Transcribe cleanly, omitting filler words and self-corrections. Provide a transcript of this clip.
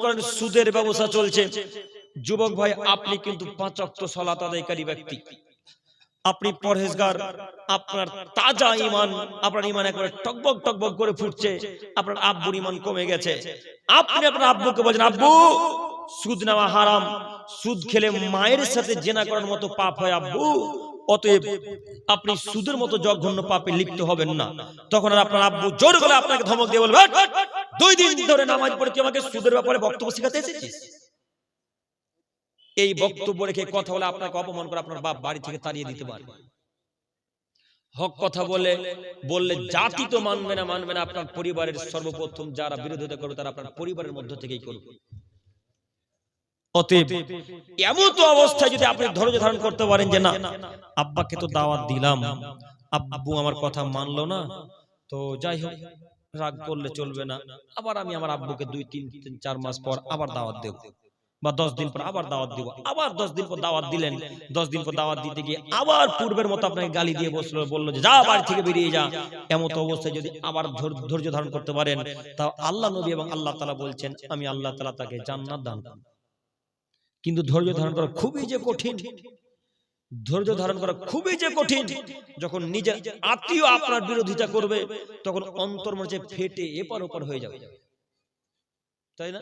করেন সুদের ব্যবসা চলছে, যুবক ভাই আপনি কিন্তু 5 ওয়াক্ত সালাত আদায়কারী ব্যক্তি, আপনি পরহেজগার, আপনার তাজা ঈমান, আপনার ঈমান একবারে টকবক টকবক করে ফুটছে, আপনার আব্বুর ঈমান কমে গেছে, আপনি আপনার আব্বুকে বলেন আব্বু সুদ নেওয়া হারাম, সুদ খেলে মায়ের সাথে জিনা করার মতো পাপ হয় আব্বু, অতএব আপনি সুদের মতো জঘন্য পাপে লিপ্ত হবেন না। তখন আর আপনার আব্বু জোর করে আপনাকে ধমক দিয়ে বলবে 2 দিন ধরে নামাজ পড়ে তুই আমাকে সুদের ব্যাপারে বক্তব্য শেখাতে এসেছিস। এই বক্তব্য রেখে কথা বলে আপনাকে অপমান করে আপনার বাপ বাড়ি থেকে তাড়িয়ে দিতে পারে। হক কথা বললে জাতি তো মানবে না, আপনার পরিবারের সর্বপ্রথম যারা বিরোধিতা করবে তারা আপনার পরিবারের মধ্য থেকেই করবে। অতএব এমন তো অবস্থায় যদি আপনি ধৈর্য ধারণ করতে পারেন যে না আব্বাকে তো দাওয়াত দিলাম, আব্বু আমার কথা মানলো না, তো যাই হোক রাগ করলে চলবে না, আবার আমি আমার আব্বুকে 2-3-4 মাস পর আবার দাওয়াত দেব, বা 10 দিন পর আবার দাওয়াত দিব, আবার 10 দিন পর দাওয়াত দিলেন, 10 দিন পর দাওয়াত দিতে গিয়ে আবার পূর্বের মতো আপনাকে গালি দিয়ে বললো যে যা বাড়ি থেকে বেরিয়ে যা, এমন অবস্থায় যদি আবার ধৈর্য ধারণ করতে পারেন, তাও আল্লাহ নবী এবং আল্লাহ তাআলা বলছেন আমি আল্লাহ তাআলা তাকে জান্নাত দান করব। কিন্তু ধৈর্য ধারণ করা খুবই যে কঠিন, ধৈর্য ধারণ করা খুবই যে কঠিন, যখন নিজের আত্মীয় আপনার বিরোধিতা করবে তখন অন্তর মনে ফেটে এপার ওপার হয়ে যাবে, তাই না?